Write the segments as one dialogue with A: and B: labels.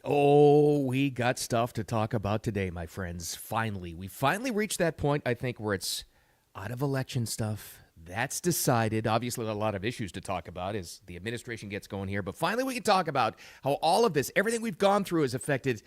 A: Oh, we got stuff to talk about today, my friends. Finally. We finally reached that point, I think, where it's out of election stuff. That's decided. Obviously, a lot of issues to talk about as the administration gets going here. But finally, we can talk about how all of this, everything we've gone through, has affected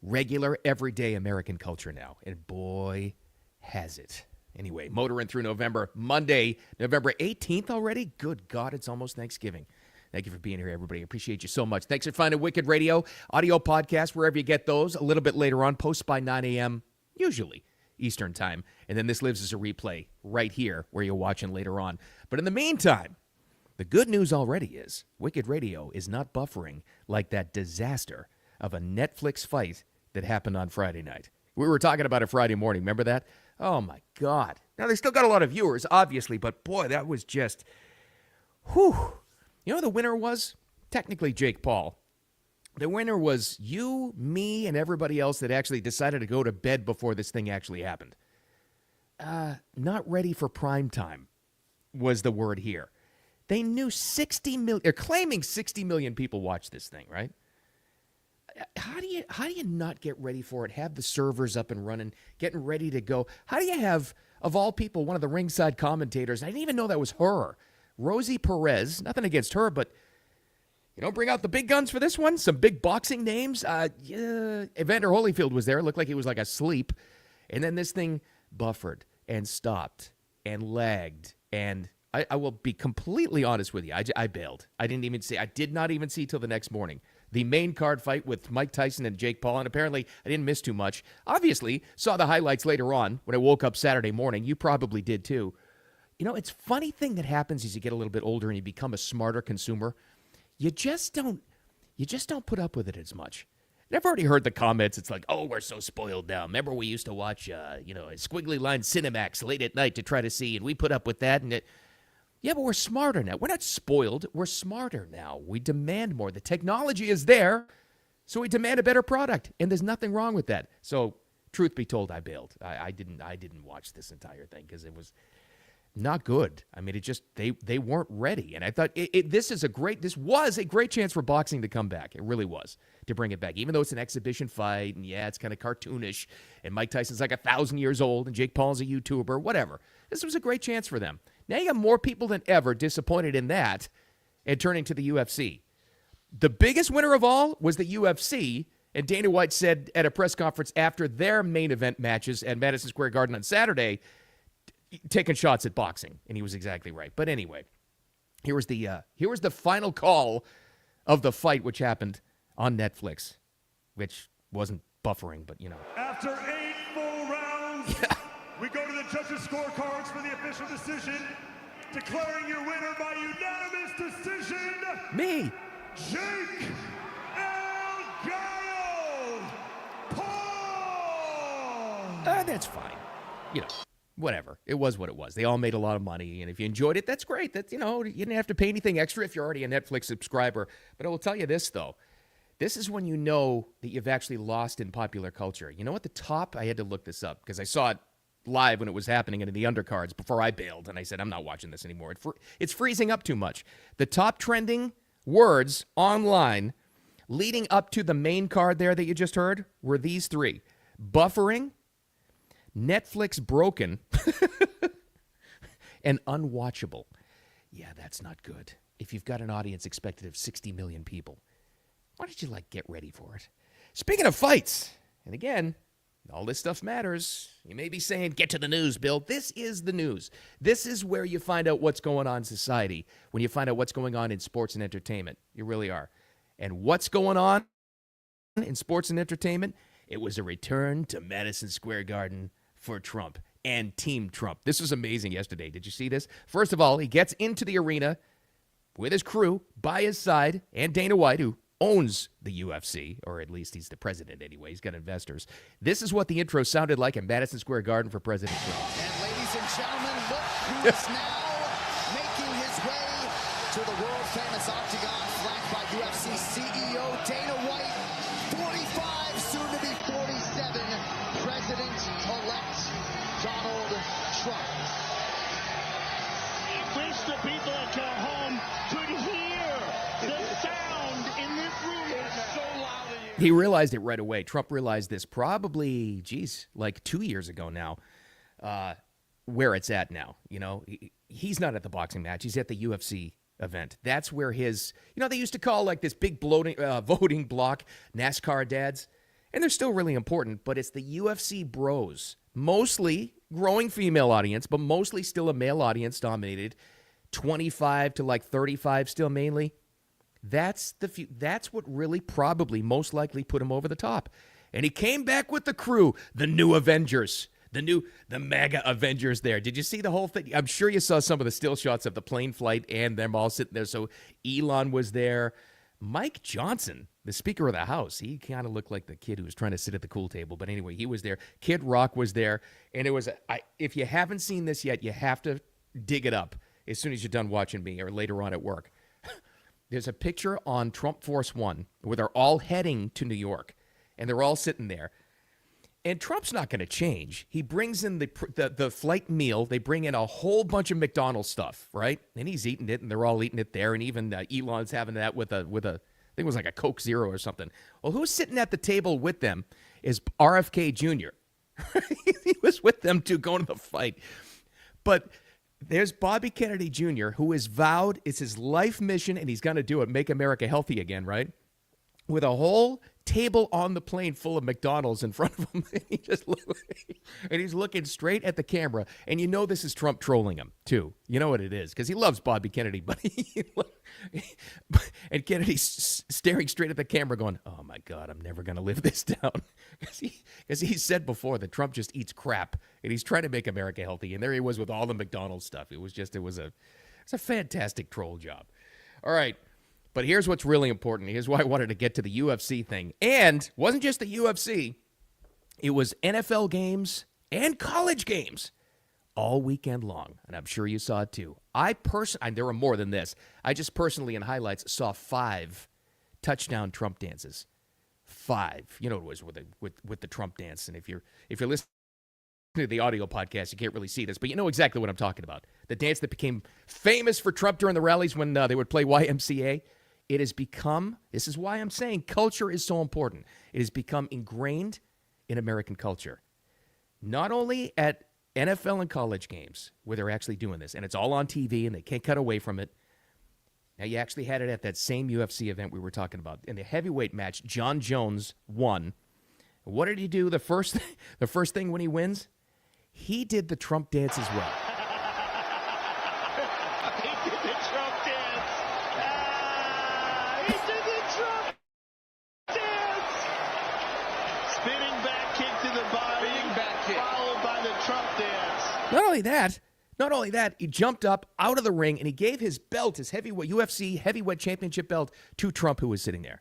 A: regular, everyday American culture now. And boy, has it. Anyway, motoring through November, Monday, November 18th already? Good God, it's almost Thanksgiving. Thank you for being here, everybody. I appreciate you so much. Thanks for finding Wicked Radio, audio podcast, wherever you get those. A little bit later on, post by 9 a.m., usually Eastern time. And then this lives as a replay right here where you're watching later on. But in the meantime, the good news already is Wicked Radio is not buffering like that disaster of a Netflix fight that happened on Friday night. We were talking about it Friday morning. Remember that? Oh, my God. Now, they still got a lot of viewers, obviously, but boy, that was just, whew. You know who the winner was? Technically Jake Paul. The winner was you, me, and everybody else that actually decided to go to bed before this thing actually happened. Not ready for prime time was the word here. They knew 60 million, they're claiming 60 million people watched this thing, right? How do you not get ready for it? Have the servers up and running, getting ready to go. How do you have, of all people, one of the ringside commentators? I didn't even know that was her. Rosie Perez, nothing against her, but you don't bring out the big guns for this one? Some big boxing names? Evander Holyfield was there. It looked like he was like asleep. And then this thing buffered and stopped and lagged. And I will be completely honest with you. I bailed. I did not even see till the next morning. The main card fight with Mike Tyson and Jake Paul. And apparently I didn't miss too much. Obviously, saw the highlights later on when I woke up Saturday morning. You probably did too. You know, it's a funny thing that happens as you get a little bit older and you become a smarter consumer. You just don't put up with it as much. And I've already heard the comments. It's like, oh, we're so spoiled now. Remember we used to watch, a squiggly line Cinemax late at night to try to see, and we put up with that. Yeah, but we're smarter now. We're not spoiled. We're smarter now. We demand more. The technology is there, so we demand a better product, and there's nothing wrong with that. So, truth be told, I bailed. I didn't watch this entire thing because it was not good. I mean, it just, they weren't ready. And I thought this was a great chance for boxing to come back. It really was, to bring it back. Even though it's an exhibition fight, and yeah, it's kind of cartoonish, and Mike Tyson's like 1,000 years old, and Jake Paul's a YouTuber, whatever. This was a great chance for them. Now you got more people than ever disappointed in that and turning to the UFC. The biggest winner of all was the UFC, and Dana White said at a press conference after their main event matches at Madison Square Garden on Saturday, taking shots at boxing, and he was exactly right. But anyway, here was the final call of the fight, which happened on Netflix, which wasn't buffering, but you know.
B: After 8 full rounds, we go to the judges' scorecards for the official decision, declaring your winner by unanimous decision.
A: Me.
B: Jake El Gallo Paul.
A: That's fine. You know. Whatever. It was what it was. They all made a lot of money, and if you enjoyed it, that's great. That's, you didn't have to pay anything extra if you're already a Netflix subscriber. But I will tell you this, though. This is when you know that you've actually lost in popular culture. You know, at the top, I had to look this up because I saw it live when it was happening in the undercards before I bailed, and I said, I'm not watching this anymore. It's freezing up too much. The top trending words online leading up to the main card there that you just heard were these three: buffering, Netflix broken, and unwatchable. Yeah, that's not good. If you've got an audience expected of 60 million people, why don't you, get ready for it? Speaking of fights, and again, all this stuff matters. You may be saying, get to the news, Bill. This is the news. This is where you find out what's going on in society, when you find out what's going on in sports and entertainment. You really are. And what's going on in sports and entertainment? It was a return to Madison Square Garden for Trump and Team Trump. This was amazing yesterday. Did you see this? First of all, he gets into the arena with his crew by his side, and Dana White, who owns the UFC, or at least he's the president anyway. He's got investors. This is what the intro sounded like at Madison Square Garden for President Trump.
C: And ladies and gentlemen, look who is now making his way to the world-famous octagon, flanked by UFC CEO Dana White, 45, soon to be 47, President-elect Donald Trump.
D: I wish the people at home could hear the sound in this room. It's so loud in here.
A: He realized it right away. Trump realized this probably, like 2 years ago now, where it's at now. You know, he's not at the boxing match. He's at the UFC event. That's where his, they used to call like this big voting block NASCAR dads. And they're still really important, but it's the UFC bros. Mostly growing female audience, but mostly still a male audience dominated. 25 to like 35 still mainly. That's what really probably most likely put him over the top. And he came back with the crew, the new Avengers, the MAGA Avengers there. Did you see the whole thing? I'm sure you saw some of the still shots of the plane flight and them all sitting there. So Elon was there. Mike Johnson, the Speaker of the House, he kind of looked like the kid who was trying to sit at the cool table. But anyway, he was there. Kid Rock was there. And it was, if you haven't seen this yet, you have to dig it up as soon as you're done watching me or later on at work. There's a picture on Trump Force One where they're all heading to New York. And they're all sitting there. And Trump's not going to change. He brings in the flight meal. They bring in a whole bunch of McDonald's stuff, right? And he's eating it, and they're all eating it there. And even Elon's having that with a, I think it was like a Coke Zero or something. Well, who's sitting at the table with them is RFK Jr. He was with them too, going to the fight. But there's Bobby Kennedy Jr., who has vowed it's his life mission, and he's going to do it, make America healthy again, right? With a whole table on the plane full of McDonald's in front of him. And he's looking straight at the camera. And you know this is Trump trolling him, too. You know what it is, because he loves Bobby Kennedy. But and Kennedy's staring straight at the camera going, oh, my God, I'm never going to live this down. Because he said before that Trump just eats crap. And he's trying to make America healthy. And there he was with all the McDonald's stuff. It was a fantastic troll job. All right. But here's what's really important. Here's why I wanted to get to the UFC thing. And it wasn't just the UFC. It was NFL games and college games all weekend long. And I'm sure you saw it too. There were more than this. I just personally in highlights saw 5 touchdown Trump dances. 5. You know what it was with the Trump dance. And if you're listening to the audio podcast, you can't really see this, but you know exactly what I'm talking about. The dance that became famous for Trump during the rallies when they would play YMCA. It has become, this is why I'm saying culture is so important. It has become ingrained in American culture. Not only at NFL and college games where they're actually doing this, and it's all on TV and they can't cut away from it. Now, you actually had it at that same UFC event we were talking about. In the heavyweight match, John Jones won. What did he do the first thing when he wins? He did the Trump dance as well.
B: He did the Trump dance. He did the Trump dance. Spinning back kick to the body, followed by the Trump dance.
A: Not only that, he jumped up out of the ring and he gave his belt, his heavyweight UFC heavyweight championship belt, to Trump, who was sitting there.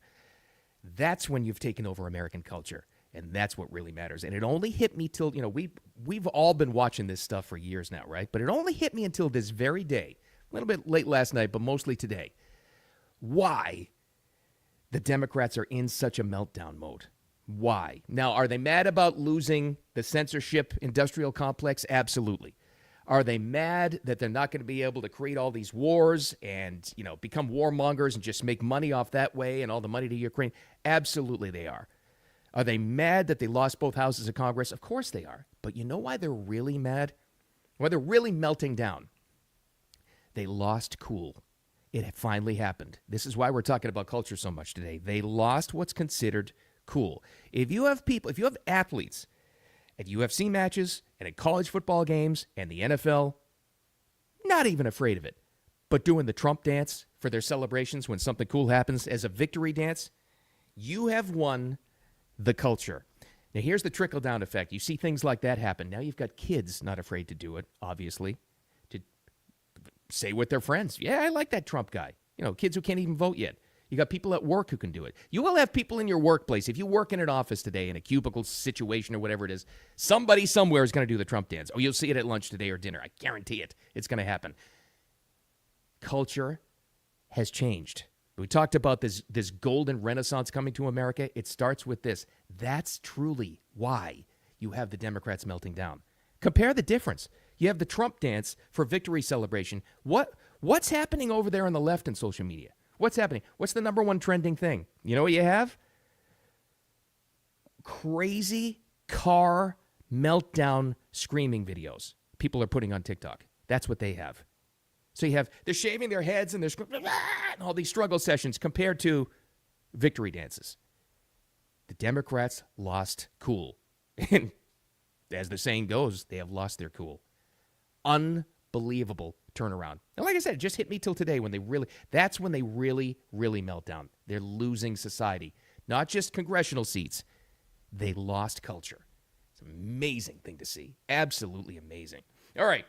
A: That's when you've taken over American culture. And that's what really matters. And it only hit me till, we've all been watching this stuff for years now, right? But it only hit me until this very day, a little bit late last night, but mostly today. Why the Democrats are in such a meltdown mode. Why? Now, are they mad about losing the censorship industrial complex? Absolutely. Are they mad that they're not going to be able to create all these wars and, become warmongers and just make money off that way and all the money to Ukraine? Absolutely they are. Are they mad that they lost both houses of Congress? Of course they are. But you know why they're really mad? Why they're really melting down? They lost cool. It finally happened. This is why we're talking about culture so much today. They lost what's considered cool. If you have athletes at UFC matches and at college football games and the NFL, not even afraid of it, but doing the Trump dance for their celebrations when something cool happens as a victory dance, you have won the culture. Now, here's the trickle-down effect. You see things like that happen. Now you've got kids not afraid to do it, obviously, to say with their friends, yeah, I like that Trump guy. Kids who can't even vote yet. You got people at work who can do it. You will have people in your workplace. If you work in an office today in a cubicle situation or whatever it is, somebody somewhere is going to do the Trump dance. Oh, you'll see it at lunch today or dinner. I guarantee it. It's going to happen. Culture has changed. We talked about this golden renaissance coming to America. It starts with this. That's truly why you have the Democrats melting down. Compare the difference. You have the Trump dance for victory celebration. What's happening over there on the left in social media? What's happening? What's the number one trending thing? You know what you have? crazy car meltdown screaming videos people are putting on TikTok. That's what they have. So they're shaving their heads and they're screaming, and all these struggle sessions compared to victory dances. The Democrats lost cool. And as the saying goes, they have lost their cool. Unbelievable turnaround. And like I said, it just hit me till today that's when they really, really melt down. They're losing society. Not just congressional seats. They lost culture. It's an amazing thing to see. Absolutely amazing. All right.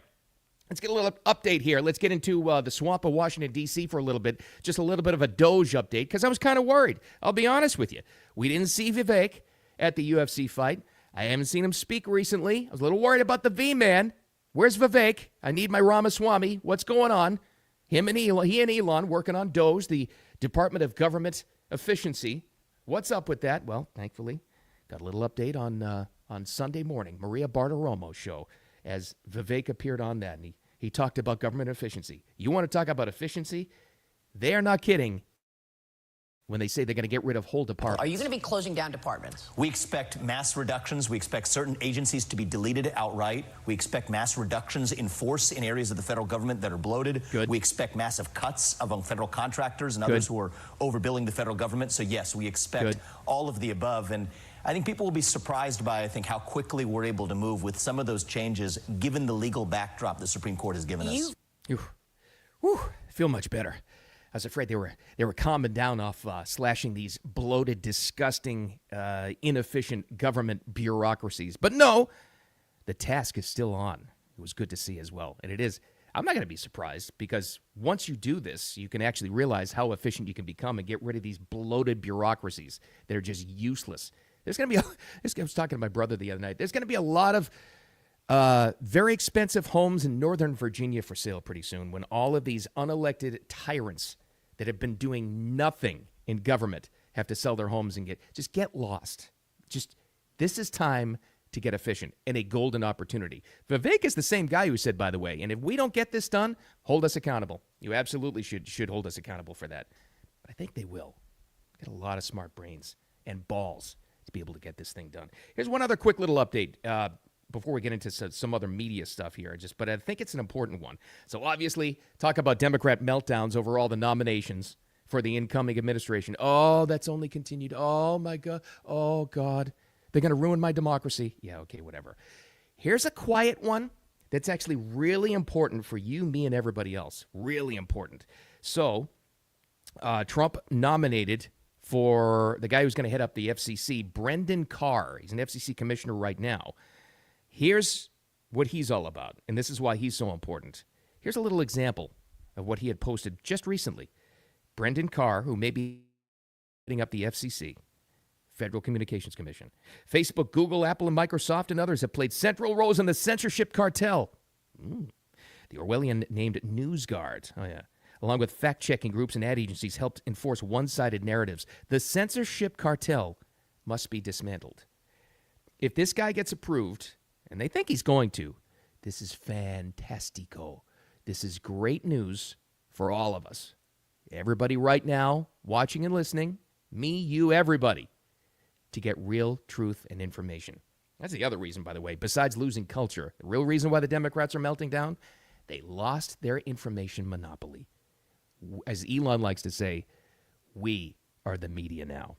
A: Let's get a little update here. Let's get into the swamp of Washington, D.C. for a little bit. Just a little bit of a DOGE update because I was kind of worried. I'll be honest with you. We didn't see Vivek at the UFC fight. I haven't seen him speak recently. I was a little worried about the V-Man. Where's Vivek? I need my Ramaswamy. What's going on? He and Elon working on DOGE, the Department of Government Efficiency. What's up with that? Well, thankfully, got a little update on Sunday morning, Maria Bartiromo's show, as Vivek appeared on that, and he talked about government efficiency. You want to talk about efficiency? They are not kidding when they say they're going to get rid of whole departments.
D: Are you going to be closing down departments?
E: We expect mass reductions. We expect certain agencies to be deleted outright. We expect mass reductions in force in areas of the federal government that are bloated.
A: Good.
E: We expect massive cuts among federal contractors and others who are overbilling the federal government. So yes, we expect all of the above. And I think people will be surprised by, I think, how quickly we're able to move with some of those changes, given the legal backdrop the Supreme Court has given us.
A: Whew, I feel much better. I was afraid they were calming down off slashing these bloated, disgusting, inefficient government bureaucracies. But no, the task is still on. It was good to see as well. And it is. I'm not going to be surprised because once you do this, you can actually realize how efficient you can become and get rid of these bloated bureaucracies that are just useless. There's going to be, I was talking to my brother the other night, there's going to be a lot of very expensive homes in Northern Virginia for sale pretty soon when all of these unelected tyrants that have been doing nothing in government have to sell their homes and get lost. This is time to get efficient and a golden opportunity. Vivek is the same guy who said, by the way, and if we don't get this done, hold us accountable. You absolutely should hold us accountable for that. But I think they will. Got a lot of smart brains and balls to be able to get this thing done. Here's one other quick little update before we get into some other media stuff here, but I think it's an important one. So obviously, talk about Democrat meltdowns over all the nominations for the incoming administration. Oh, that's only continued. Oh, my God. Oh, God. They're going to ruin my democracy. Yeah, okay, whatever. Here's a quiet one that's actually really important for you, me, and everybody else. Really important. So Trump nominated for the guy who's going to head up the FCC, Brendan Carr. He's an FCC commissioner right now. Here's what he's all about, and this is why he's so important. Here's a little example of what he had posted just recently. Brendan Carr, who may be heading up the FCC, Federal Communications Commission. Facebook, Google, Apple, and Microsoft and others have played central roles in the censorship cartel. The Orwellian-named NewsGuard, along with fact-checking groups and ad agencies, helped enforce one-sided narratives. The censorship cartel must be dismantled. If this guy gets approved, and they think he's going to, this is fantastico. This is great news for all of us. Everybody right now, watching and listening, me, you, everybody, to get real truth and information. That's the other reason, by the way, besides losing culture. The real reason why the Democrats are melting down, they lost their information monopoly. As Elon likes to say, we are the media now.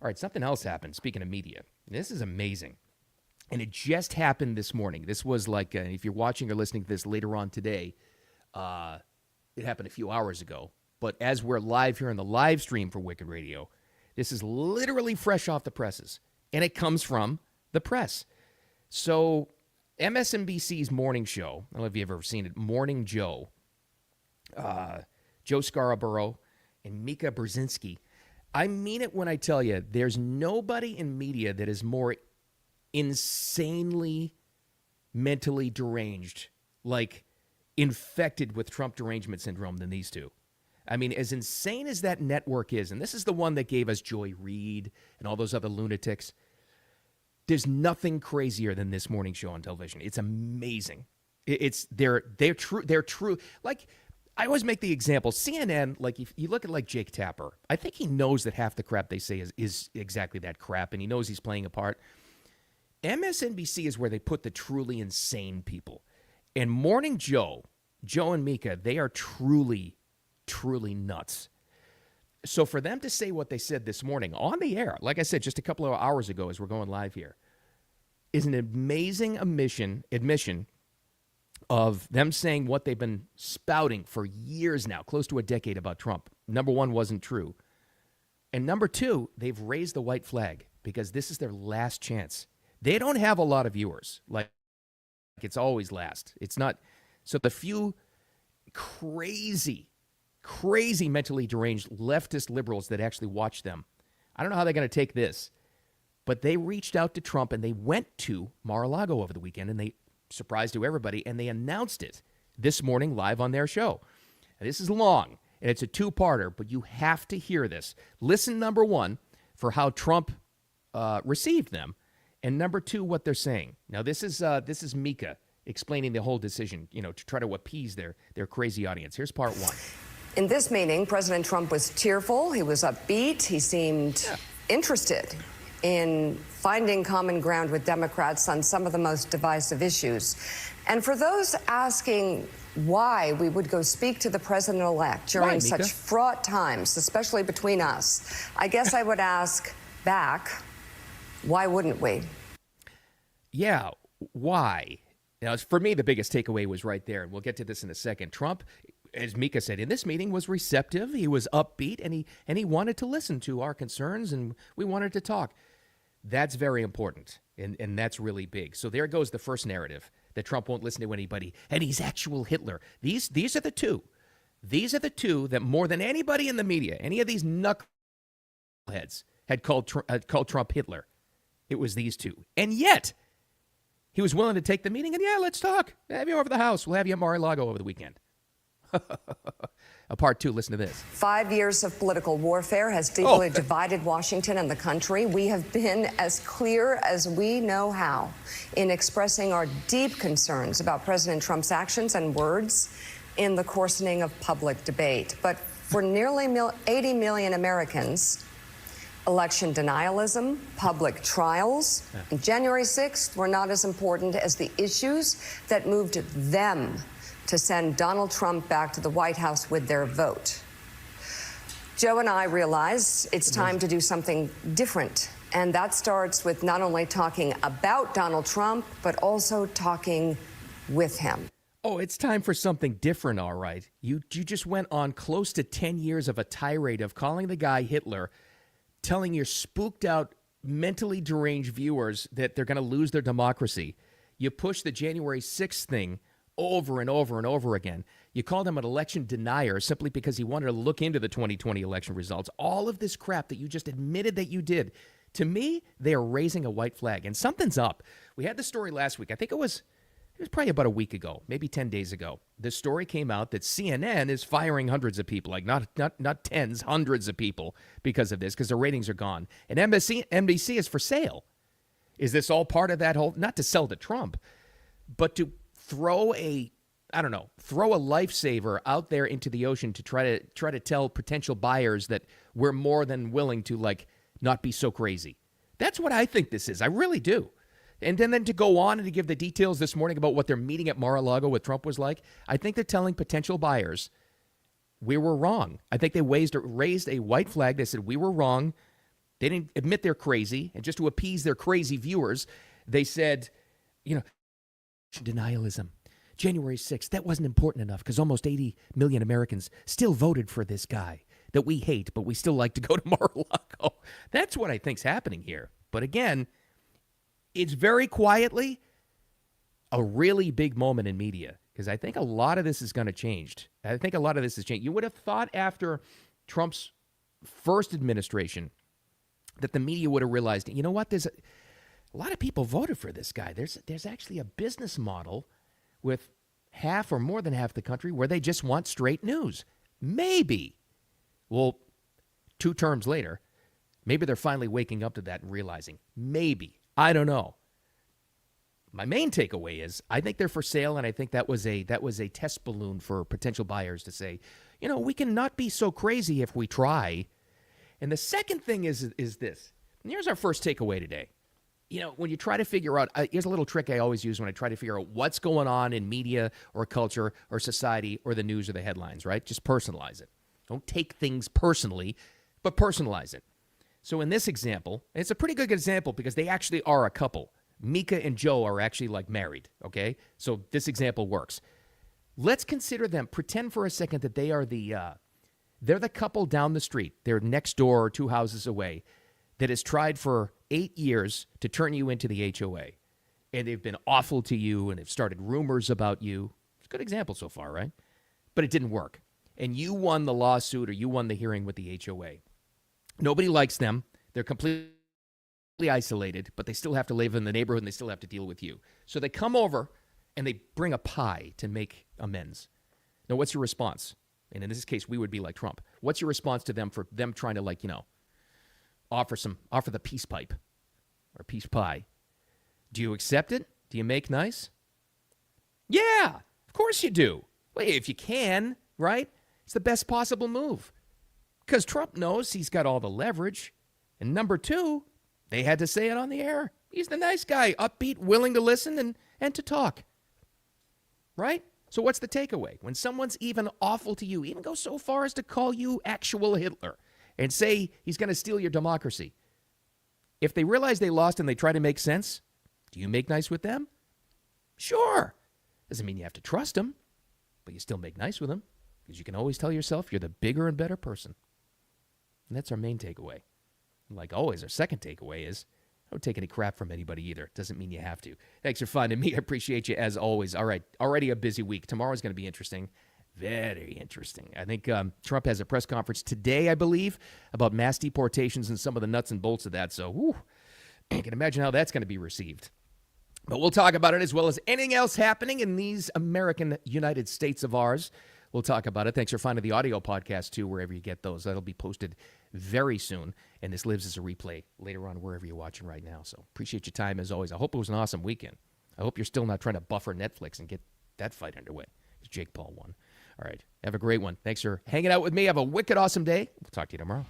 A: All right, something else happened, speaking of media. This is amazing. And it just happened this morning. This was like, if you're watching or listening to this later on today, it happened a few hours ago. But as we're live here on the live stream for Wicked Radio, this is literally fresh off the presses. And it comes from the press. So MSNBC's morning show, I don't know if you've ever seen it, Morning Joe, Joe Scarborough and Mika Brzezinski. I mean it when I tell you there's nobody in media that is more insanely mentally deranged, like infected with Trump derangement syndrome than these two. I mean, as insane as that network is, and this is the one that gave us Joy Reid and all those other lunatics, there's nothing crazier than this morning show on television. It's amazing. They're true. Like, I always make the example. CNN, like if you look at like Jake Tapper, I think he knows that half the crap they say is exactly that crap, and he knows he's playing a part. MSNBC is where they put the truly insane people. And Morning Joe and Mika, they are truly, truly nuts. So for them to say what they said this morning on the air, like I said, just a couple of hours ago as we're going live here, is an amazing admission of them saying what they've been spouting for years now, close to a decade about Trump. Number one, wasn't true. And number two, they've raised the white flag because this is their last chance. They don't have a lot of viewers. Like it's always last. It's not. So the few crazy mentally deranged leftist liberals that actually watch them, I don't know how they're going to take this, but they reached out to Trump and they went to Mar-a-Lago over the weekend and they surprised to everybody and they announced it this morning live on their show. And this is long and it's a two-parter, but you have to hear this. Listen, number one, for how Trump received them, and number two, what they're saying. Now, this is Mika explaining the whole decision, to try to appease their crazy audience. Here's part one.
F: In this meeting, President Trump was tearful. He was upbeat. He seemed interested in finding common ground with Democrats on some of the most divisive issues. And for those asking why we would go speak to the president-elect during such fraught times, especially between us, I guess I would ask back, why wouldn't we?
A: Yeah, why? Now, for me, the biggest takeaway was right there, and we'll get to this in a second. Trump, as Mika said, in this meeting was receptive. He was upbeat, and he wanted to listen to our concerns, and we wanted to talk. That's very important, and that's really big. So there goes the first narrative, that Trump won't listen to anybody, and he's actual Hitler. These are the two. These are the two that more than anybody in the media, any of these knuckleheads, had called Trump Hitler. It was these two. And yet, he was willing to take the meeting and, let's talk. Have you over the house. We'll have you at Mar-a-Lago over the weekend. Part two, listen to this.
F: 5 years of political warfare has deeply divided Washington and the country. We have been as clear as we know how in expressing our deep concerns about President Trump's actions and words in the coarsening of public debate. But for nearly 80 million Americans, election denialism, public trials, and January 6th were not as important as the issues that moved them to send Donald Trump back to the White House with their vote. Joe and I realize it's time to do something different. And that starts with not only talking about Donald Trump, but also talking with him.
A: Oh, it's time for something different, all right. You just went on close to 10 years of a tirade of calling the guy Hitler, telling your spooked out, mentally deranged viewers that they're going to lose their democracy. You push the January 6th thing over and over and over again. You called him an election denier simply because he wanted to look into the 2020 election results. All of this crap that you just admitted that you did. To me, they are raising a white flag, and something's up. We had the story last week. I think it was probably about a week ago, maybe 10 days ago. The story came out that CNN is firing hundreds of people, like not tens, hundreds of people because of this, because their ratings are gone. And MSNBC is for sale. Is this all part of that whole, not to sell to Trump, but to throw a lifesaver out there into the ocean to try to tell potential buyers that we're more than willing to not be so crazy. That's what I think this is. I really do. And then to go on and to give the details this morning about what their meeting at Mar-a-Lago with Trump was like, I think they're telling potential buyers, we were wrong. I think they raised a white flag. They said, we were wrong. They didn't admit they're crazy. And just to appease their crazy viewers, they said, denialism. January 6th, that wasn't important enough because almost 80 million Americans still voted for this guy that we hate, but we still like to go to Mar-a-Lago. That's what I think's happening here. But again, it's very quietly a really big moment in media because I think a lot of this is going to change. I think a lot of this has changed. You would have thought after Trump's first administration that the media would have realized, you know what, there's a lot of people voted for this guy. There's actually a business model with half or more than half the country where they just want straight news. Maybe. Well, 2 terms later, maybe they're finally waking up to that and realizing. Maybe. I don't know. My main takeaway is I think they're for sale, and I think that was a test balloon for potential buyers to say, we can not be so crazy if we try. And the second thing is this. And here's our first takeaway today. When you try to figure out, here's a little trick I always use when I try to figure out what's going on in media or culture or society or the news or the headlines, right? Just personalize it. Don't take things personally, but personalize it. So in this example, it's a pretty good example because they actually are a couple. Mika and Joe are actually married, okay? So this example works. Let's consider them, pretend for a second that they are they're the couple down the street. They're next door or 2 houses away that has tried for 8 years to turn you into the HOA. And they've been awful to you and have started rumors about you. It's a good example so far, right? But it didn't work. And you won the lawsuit or you won the hearing with the HOA. Nobody likes them. They're completely isolated, but they still have to live in the neighborhood and they still have to deal with you. So they come over and they bring a pie to make amends. Now, what's your response? And in this case, we would be like Trump. What's your response to them for them trying to offer the peace pipe or peace pie? Do you accept it? Do you make nice? Yeah, of course you do. Well, if you can, right? It's the best possible move. Because Trump knows he's got all the leverage. And number 2, they had to say it on the air. He's the nice guy, upbeat, willing to listen and to talk. Right? So what's the takeaway? When someone's even awful to you, even go so far as to call you actual Hitler and say he's going to steal your democracy. If they realize they lost and they try to make sense, do you make nice with them? Sure. Doesn't mean you have to trust them, but you still make nice with them because you can always tell yourself you're the bigger and better person. And that's our main takeaway. Like always, our second takeaway is don't take any crap from anybody either. Doesn't mean you have to. Thanks for finding me. I appreciate you as always. All right, already a busy week. Tomorrow's going to be interesting. Very interesting. I think Trump has a press conference today, I believe, about mass deportations and some of the nuts and bolts of that. So I can imagine how that's going to be received. But we'll talk about it as well as anything else happening in these American United States of ours. We'll talk about it. Thanks for finding the audio podcast, too, wherever you get those. That'll be posted very soon. And this lives as a replay later on wherever you're watching right now. So appreciate your time, as always. I hope it was an awesome weekend. I hope you're still not trying to buffer Netflix and get that fight underway because Jake Paul won. All right. Have a great one. Thanks for hanging out with me. Have a wicked awesome day. We'll talk to you tomorrow.